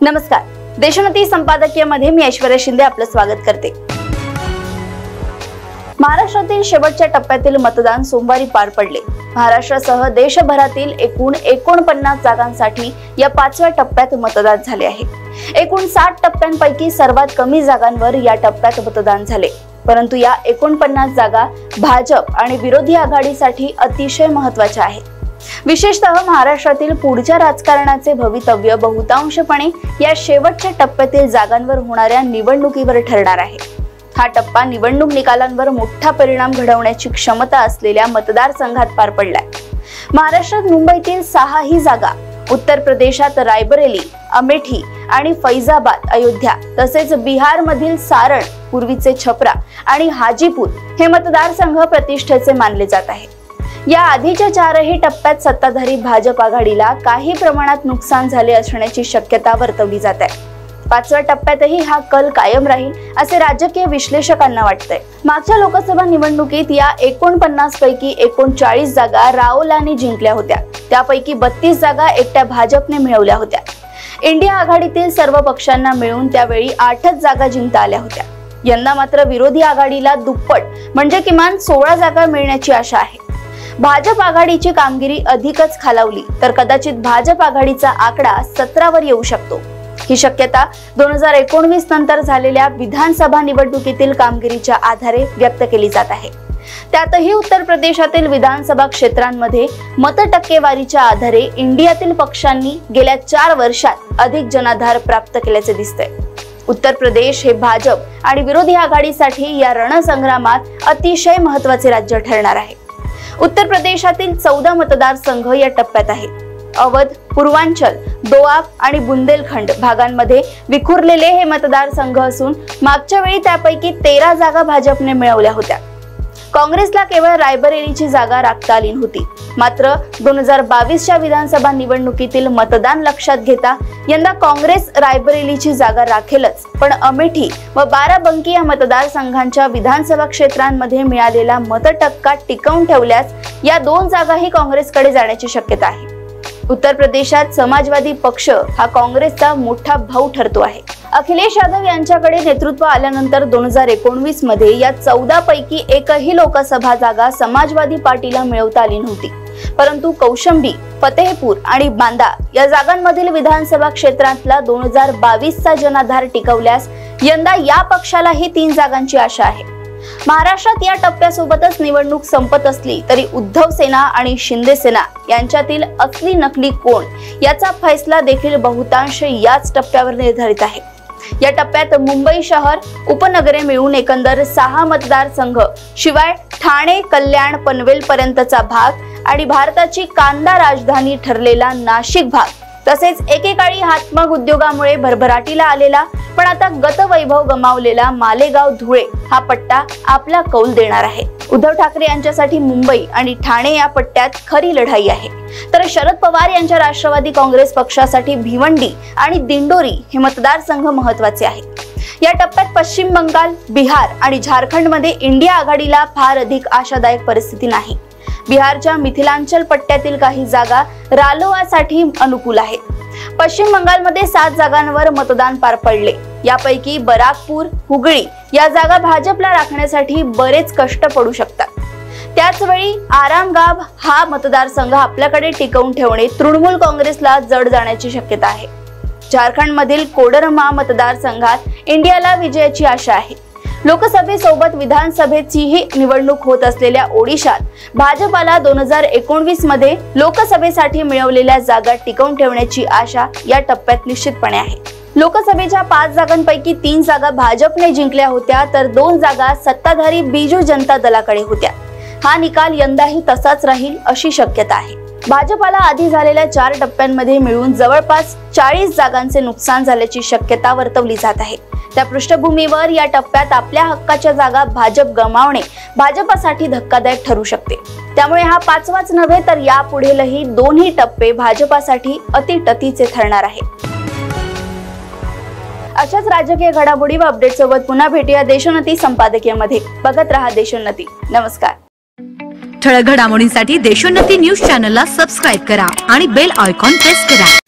नमस्कार, देशोन्नती संपादकीयमध्ये मी ऐश्वर्या शिंदे आपलं स्वागत करते। महाराष्ट्रातील शेवटच्या टप्प्यातील मतदान सोमवारी पार पडले। महाराष्ट्रासह देशभरातील एकूण 49 जागांसाठी या 5व्या टप्प्यात मतदान झाले आहे। एकूण 60 टप्प्यांपैकी सर्वात कमी जागांवर या टप्प्यात मतदान झाले, परंतु या 49 जागा भाजप आणि विरोधी आघाडीसाठी अतिशय महत्त्वाच्या आहेत। विशेषतः महाराष्ट्रातील पुढच्या राजकारणाचे भवितव्य बहुतांशपणे या शेवटच्या टप्प्यातील जागांवर होणाऱ्या निवडणुकीवर ठरणार आहे। हा टप्पा निवडणूक निकालांवर मोठा परिणाम घडवण्याची क्षमता असलेल्या मतदारसंघात पार पडलाय। महाराष्ट्रात मुंबईतील 6 ही जागा, उत्तर प्रदेशात रायबरेली, अमेठी आणि फैजाबाद, अयोध्या तसेच बिहार मधील सारण, पूर्वीचे छपरा आणि हाजीपूर हे मतदारसंघ प्रतिष्ठेचे मानले जात आहेत। या आधीच्या 4ही टप्प्यात सत्ताधारी भाजप आघाडीला काही प्रमाणात नुकसान झाले असण्याची शक्यता वर्तवली जात आहे। 5व्या टप्प्यातही हा कल कायम राहील असे राजकीय विश्लेषकांना वाटतंय। मागच्या लोकसभा निवडणुकीत या 49 पैकी 39 जागा राओलांनी जिंकल्या होत्या, त्यापैकी 32 जागा एकट्या भाजपने मिळवल्या होत्या। इंडिया आघाडीतील सर्व पक्षांना मिळून त्यावेळी 8च जागा जिंकता आल्या होत्या। यंदा मात्र विरोधी आघाडीला दुप्पट म्हणजे किमान 16 जागा मिळण्याची आशा आहे। भाजप आघाडीची कामगिरी अधिकच खालावली तर कदाचित भाजप आघाडीचा आकडा 17 वर येऊ शकतो। ही शक्यता 2019 नंतर झालेल्या विधानसभा निवडणुकीतील कामगिरीच्या आधारे व्यक्त केली जात आहे। त्यातही उत्तर प्रदेशातील विधानसभा क्षेत्रांमध्ये मतटक्केवारीच्या आधारे इंडियातील पक्षांनी गेल्या 4 वर्षात अधिक जनाधार प्राप्त केल्याचे दिसतंय। उत्तर प्रदेश हे भाजप आणि विरोधी आघाडीसाठी या रणसंग्रामात अतिशय महत्त्वाचे राज्य ठरणार आहे। उत्तर प्रदेशातील 14 मतदारसंघ या टप्प्यात आहेत। अवध, पूर्वांचल, दोआब आणि बुंदेलखंड भागांमध्ये विखुरलेले हे मतदारसंघ असून मागच्या वेळी त्यापैकी 13 जागा भाजपने मिळवल्या होत्या। काँग्रेसला केवळ रायबरेलीची जागा राखता आली होती। मात्र 2022च्या विधानसभा निवडणुकीतील मतदान लक्षात घेता यंदा काँग्रेस रायबरेलीची जागा राखेलच, पण अमेठी व बाराबंकी या मतदारसंघांच्या विधानसभा क्षेत्रांमध्ये मिळालेला मतटक्का टिकवून ठेवल्यास या 2 जागाही काँग्रेसकडे जाण्याची शक्यता आहे। उत्तर प्रदेशात समाजवादी पक्ष हा काँग्रेसचा मोठा भाऊ ठरतो आहे। अखिलेश यादव यांच्याकडे नेतृत्व आल्यानंतर 2019 मध्ये या 14 पैकी एकही लोकसभा जागा समाजवादी पार्टीला मिळवता आली नव्हती, परंतु कौशंबी, फतेहपूर आणि बांदा या जागांमधील विधानसभा क्षेत्रातला 2022चा जनाधार टिकवल्यास यंदा या पक्षालाही 3 जागांची आशा आहे। महाराष्ट्रात या टप्प्यासोबतच निवडणूक संपत असली तरी उद्धव सेना आणि शिंदे सेना यांच्यातील असली नकली कोण याचा फैसला देखील बहुतांश याच टप्प्यावर निर्धारित आहे। या टप्प्यात मुंबई शहर, उपनगरे मिळून एकंदर 6 मतदारसंघ शिवाय ठाणे, कल्याण, पनवेल पर्यंतचा भाग आणि भारताची कांदा राजधानी ठरलेला नाशिक भाग तसेच एकेकाळी हातमाग उद्योगामुळे भरभराटीला आलेला पण आता गतवैभव गमावलेला मालेगाव, धुळे हा पट्टा आपला कौल देणार आहे। उद्धव ठाकरे यांच्यासाठी मुंबई आणि ठाणे या पट्ट्यात खरी लढाई आहे, तर शरद पवार यांच्या राष्ट्रवादी काँग्रेस पक्षासाठी भिवंडी आणि दिंडोरी हे मतदारसंघ महत्त्वाचे आहेत। या टप्प्यात पश्चिम बंगाल, बिहार आणि झारखंडमध्ये इंडिया आघाडीला फार अधिक आशादायक परिस्थिती नाही। बिहारच्या मिथिलांचल पट्ट्यातील काही जागा रालोआसाठी अनुकूल आहेत। पश्चिम बंगालमध्ये 7 जागांवर मतदान पार पडले, यापैकी बराकपूर, हुगळी या जागा भाजपला राखण्यासाठी बरेच कष्ट पडू शकतात। त्याचवेळी आरामगाव हा मतदारसंघ आपल्याकडे टिकवून ठेवणे तृणमूल काँग्रेसला जड जाण्याची शक्यता आहे। झारखंडमधील कोडरमा मतदारसंघात इंडियाला विजयाची आशा आहे। लोकसभेसोबत विधानसभेचीही निवडणूक होत असलेल्या ओडिशात भाजपाला 2019 मध्ये लोकसभेसाठी मिळवलेल्या जागा टिकवून ठेवण्याची आशा या टप्प्यात निश्चितपणे आहे। लोकसभेच्या 5 जागांपैकी 3 जागा भाजपने जिंकल्या होत्या तर 2 जागा सत्ताधारी बीजू जनता दलाकडे होत्या। हा निकाल यंदाही तसाच राहील अशी शक्यता आहे। भाजपाला आधी झालेल्या 4 टप्प्यांमध्ये मिळून जवळपास 40 जागांचे नुकसान झाल्याची शक्यता वर्तवली जात आहे। त्या पृष्ठभूमीवर या टप्प्यात आपल्या हक्काच्या जागा भाजप गमावणे भाजपासाठी धक्कादायक ठरू शकते। त्यामुळे हा 5वाच नव्हे तर यापुढेलही 2ही टप्पे भाजपासाठी अतिटतीचे ठरणार आहेत। अशाच राजकीय घडामोडी व अपडेट सोबत पुन्हा भेटूया देशोन्नती संपादकीयमध्ये। बघत रहा देशोन्नती। नमस्कार। ठळक घडामोडींसाठी देशोन्नती न्यूज चॅनलला सबस्क्राइब करा आणि बेल आयकॉन प्रेस करा।